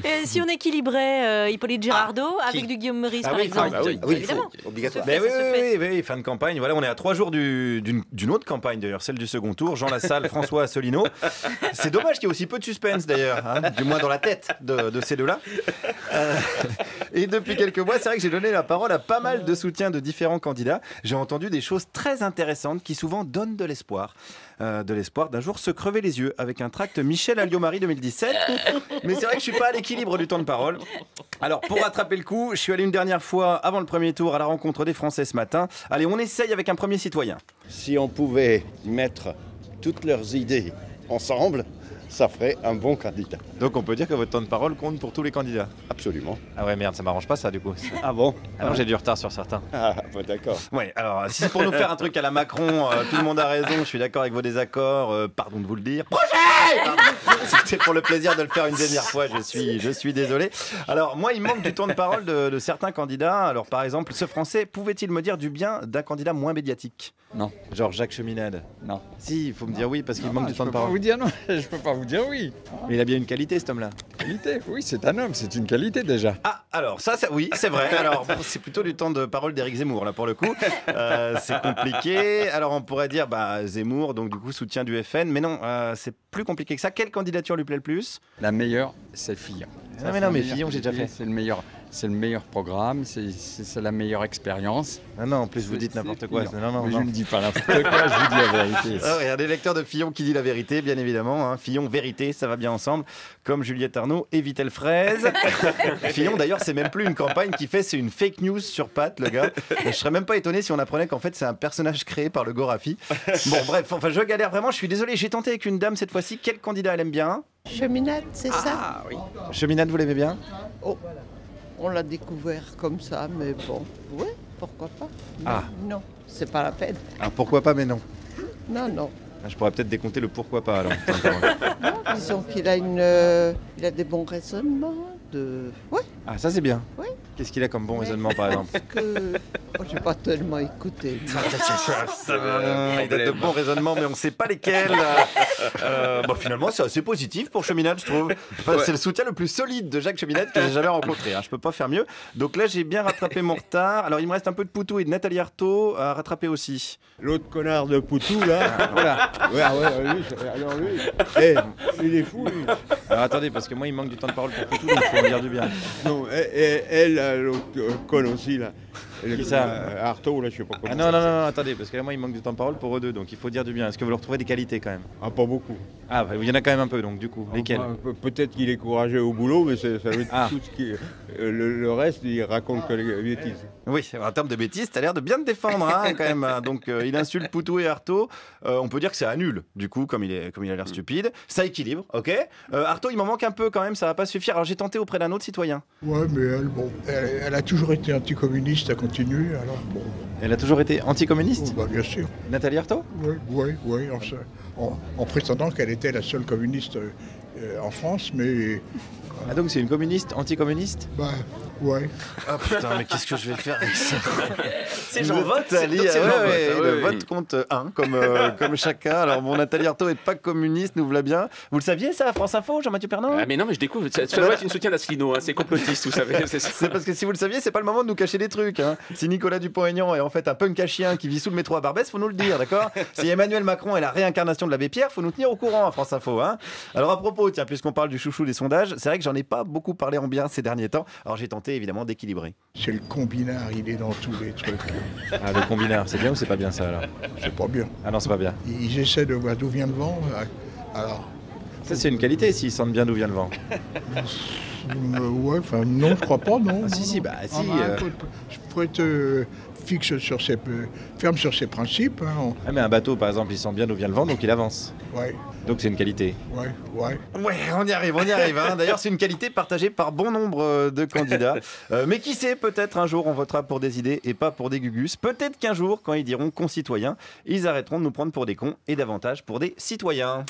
Et si on équilibrait Hippolyte Girardot avec du Guillaume Meurice, par exemple. Oui, évidemment. Obligatoire. Ça se fait. Oui, fin de campagne. Voilà, on est à 3 jours d'une autre campagne d'ailleurs, celle du second tour. Jean Lassalle, François Asselineau. C'est dommage qu'il y ait aussi peu de suspense d'ailleurs, hein, du moins dans la tête de ces deux-là. Et depuis quelques mois, c'est vrai que j'ai donné la parole à pas mal de soutiens de différents candidats. J'ai entendu des choses très intéressantes qui souvent donnent de l'espoir. De l'espoir d'un jour se crever les yeux avec un tract Michel Alliot-Marie 2017. Mais c'est vrai que je suis pas à l'équilibre du temps de parole. Alors pour rattraper le coup, je suis allé une dernière fois avant le premier tour à la rencontre des Français ce matin. Allez, on essaye avec un premier citoyen. Si on pouvait mettre toutes leurs idées ensemble, ça ferait un bon candidat. Donc on peut dire que votre temps de parole compte pour tous les candidats. Absolument. Ah ouais, merde, ça m'arrange pas ça du coup. Ah bon? Ah non, j'ai du retard sur certains. Ah, bah d'accord. Ouais, alors si c'est pour nous faire un truc à la Macron, tout le monde a raison, je suis d'accord avec vos désaccords, pardon de vous le dire. C'était pour le plaisir de le faire une dernière fois, je suis désolé. Alors moi, il manque du temps de parole de certains candidats. Alors par exemple, ce Français, pouvait-il me dire du bien d'un candidat moins médiatique? Non. Genre Jacques Cheminade? Non. Si, il faut me dire oui parce qu'il manque du temps de Je peux pas parole. vous dire non, je peux pas vous dire oui. Mais il a bien une qualité cet homme-là. Qualité, oui, c'est un homme, c'est une qualité déjà. Ah, alors ça oui, c'est vrai. Alors bon, c'est plutôt du temps de parole d'Éric Zemmour là pour le coup. C'est compliqué. Alors on pourrait dire Zemmour, donc du coup soutien du FN, mais non, c'est plus compliqué que ça. Quelle candidature lui plaît le plus? La meilleure, c'est Fillon. Non mais Fillon, j'ai déjà fait. C'est le meilleur programme, c'est la meilleure expérience. Non, en plus vous dites n'importe quoi. Non. Mais je ne dis pas n'importe quoi, je vous dis la vérité. Ah, il y a des lecteurs de Fillon qui dit la vérité, bien évidemment. Hein. Fillon, vérité, ça va bien ensemble. Comme Juliette Arnaud et Vitel Fraise. Fillon, d'ailleurs, c'est même plus une campagne qu'il fait, c'est une fake news sur pattes, le gars. Et je serais même pas étonné si on apprenait qu'en fait, c'est un personnage créé par le Gorafi. Bon, bref, enfin, je galère vraiment, je suis désolé. J'ai tenté avec une dame cette fois-ci. Quel candidat elle aime bien? Cheminade, c'est ça? Ah oui. Cheminade, vous l'aimez bien? Oh, on l'a découvert comme ça, mais bon, oui, pourquoi pas? Mais non, c'est pas la peine. Ah, pourquoi pas, mais non. Non. Je pourrais peut-être décompter le pourquoi pas alors. Non, disons qu'il a il a des bons raisonnements. Ouais. Ah, ça c'est bien. Oui. Qu'est-ce qu'il a comme bon raisonnement par exemple? J'ai pas tellement écouté. Il a de bons raisonnements, mais on ne sait pas lesquels. Finalement, c'est assez positif pour Cheminade, je trouve. Enfin, c'est le soutien le plus solide de Jacques Cheminade que j'ai jamais rencontré. Hein. Je peux pas faire mieux. Donc là, j'ai bien rattrapé mon retard. Alors, il me reste un peu de Poutou et de Nathalie Arthaud à rattraper aussi. L'autre connard de Poutou, là. Voilà. Lui, il est fou, lui. Alors attendez, parce que moi, il manque du temps de parole pour Poutou, donc il faut en dire du bien. Non, elle, l'autre conne aussi, là. Qui ça? Artaud, là, je sais pas comment. Ah non, attendez, parce que là, moi, il manque du temps de parole pour eux deux, donc il faut dire du bien. Est-ce que vous leur trouvez des qualités quand même? Ah, pas beaucoup. Ah, il y en a quand même un peu, donc du coup, lesquels? Peut-être qu'il est courageux au boulot, mais ça veut dire tout ce qui. Le reste, il raconte que les bêtises. Oui, en termes de bêtises, t'as l'air de bien te défendre, hein, quand même. Donc, il insulte Poutou et Artaud. On peut dire que c'est à nul, du coup, comme il a l'air stupide. Ça équilibre, ok. Artaud, il m'en manque un peu quand même, ça va pas suffire. Alors, j'ai tenté auprès d'un autre citoyen. Ouais, mais elle a toujours été anticommuniste, ça continue, alors bon. Elle a toujours été anticommuniste? Bien sûr. Nathalie Arthaud? Oui, en prétendant qu'elle était la seule communiste en France, mais... Ah donc c'est une communiste, anticommuniste? Ouais. Ah putain, mais qu'est-ce que je vais faire avec ça? C'est j'en vote, le vote compte 1, comme chacun. Alors bon, Nathalie Arthaud n'est pas communiste, nous voilà bien. Vous le saviez ça, France Info, Jean-Mathieu Pernaut? Mais non, mais je découvre, ça doit être une soutien d'Asselineau, hein, c'est complotiste, vous savez. C'est parce que si vous le saviez, c'est pas le moment de nous cacher des trucs. Hein. Si Nicolas Dupont-Aignan est en fait un punk à chien qui vit sous le métro à Barbès, faut nous le dire, d'accord? Si Emmanuel Macron est la réincarnation de l'abbé Pierre, faut nous tenir au courant à France Info. Hein. Alors à propos, tiens, puisqu'on parle du chouchou des sondages, c'est vrai que j'en ai pas beaucoup parlé en bien ces derniers temps. Alors j'ai tenté évidemment d'équilibrer. C'est le combinard, il est dans tous les trucs. Ah, le combinard, c'est bien ou c'est pas bien ça alors? C'est pas bien. Ah non, c'est pas bien. Ils essaient de voir d'où vient le vent. Alors. Ça, c'est une qualité s'ils sentent bien d'où vient le vent. Ouais, enfin, non, je crois pas, non. Ah, si, Je pourrais être ferme sur ses principes. Hein. Ah, mais un bateau, par exemple, il sent bien d'où vient le vent, donc il avance. Ouais. Donc c'est une qualité. Ouais. Ouais, on y arrive. Hein. D'ailleurs, c'est une qualité partagée par bon nombre de candidats. Mais qui sait, peut-être un jour on votera pour des idées et pas pour des gugus. Peut-être qu'un jour, quand ils diront concitoyens, ils arrêteront de nous prendre pour des cons et davantage pour des citoyens.